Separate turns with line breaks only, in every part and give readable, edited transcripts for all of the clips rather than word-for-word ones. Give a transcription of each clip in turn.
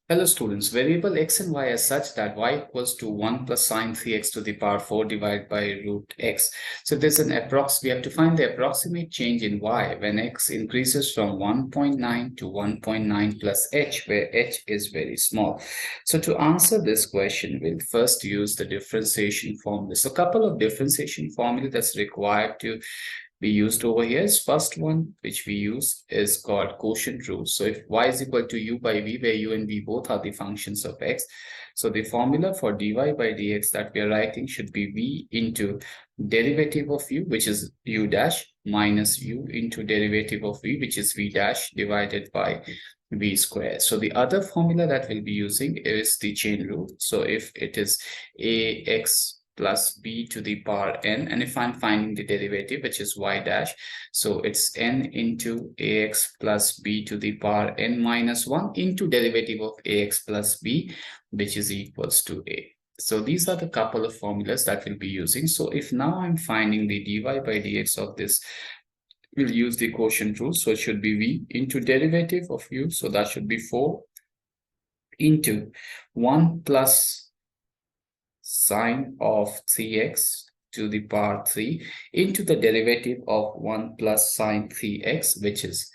Hello students, variable x and y are such that y equals to 1 plus sine 3x to the power 4 divided by root x. So there's an we have to find the approximate change in y when x increases from 1.9 to 1.9 plus h, where h is very small. So to answer this question, we'll first use the differentiation formula. So a couple of differentiation formula that's required to we used over here is first one which we use is called quotient rule. So if y is equal to u by v, where u and v both are the functions of x, so the formula for dy by dx that we are writing should be v into derivative of u, which is u dash, minus u into derivative of v, which is v dash, divided by v square. So the other formula that we'll be using is the chain rule. So if it is ax plus b to the power n, and if I'm finding the derivative, which is y dash, so it's n into ax plus b to the power n minus 1 into derivative of ax plus b, which is equals to a. So these are the couple of formulas that we'll be using. So if now I'm finding the dy by dx of this, we'll use the quotient rule. So it should be v into derivative of u, so that should be 4 into 1 plus sine of 3x to the power 3 into the derivative of 1 plus sine 3x, which is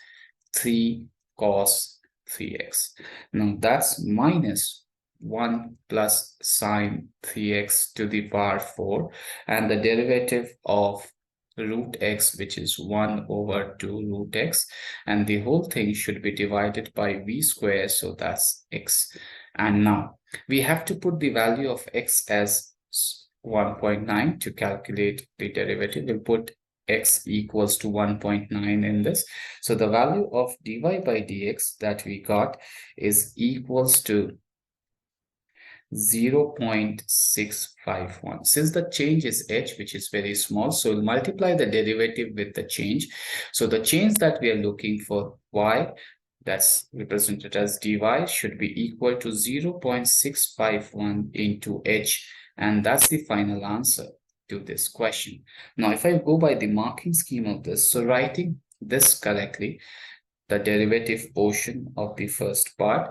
3 cos 3x. Now that's minus 1 plus sine 3x to the power 4, and the derivative of root x, which is 1 over 2 root x, and the whole thing should be divided by v square, so that's x. And now we have to put the value of x as 1.9 to calculate the derivative. We'll put x equals to 1.9 in this. So the value of dy by dx that we got is equals to 0.651. Since the change is h, which is very small, so we'll multiply the derivative with the change. So the change that we are looking for, y, that's represented as dy, should be equal to 0.651 into h, and that's the final answer to this question. Now, if I go by the marking scheme of this, so writing this correctly, the derivative portion of the first part,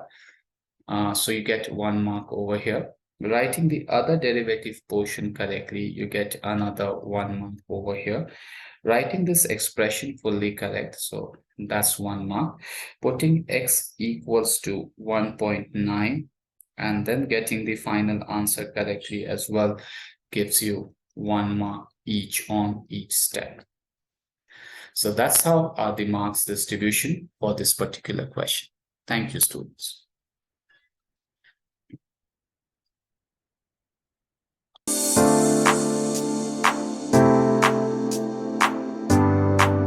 so you get 1 mark over here. Writing the other derivative portion correctly, you get another 1 mark over here. Writing this expression fully correct, so that's 1 mark. Putting x equals to 1.9 and then getting the final answer correctly as well gives you 1 mark each on each step. So that's how are the marks distribution for this particular question. Thank you, students.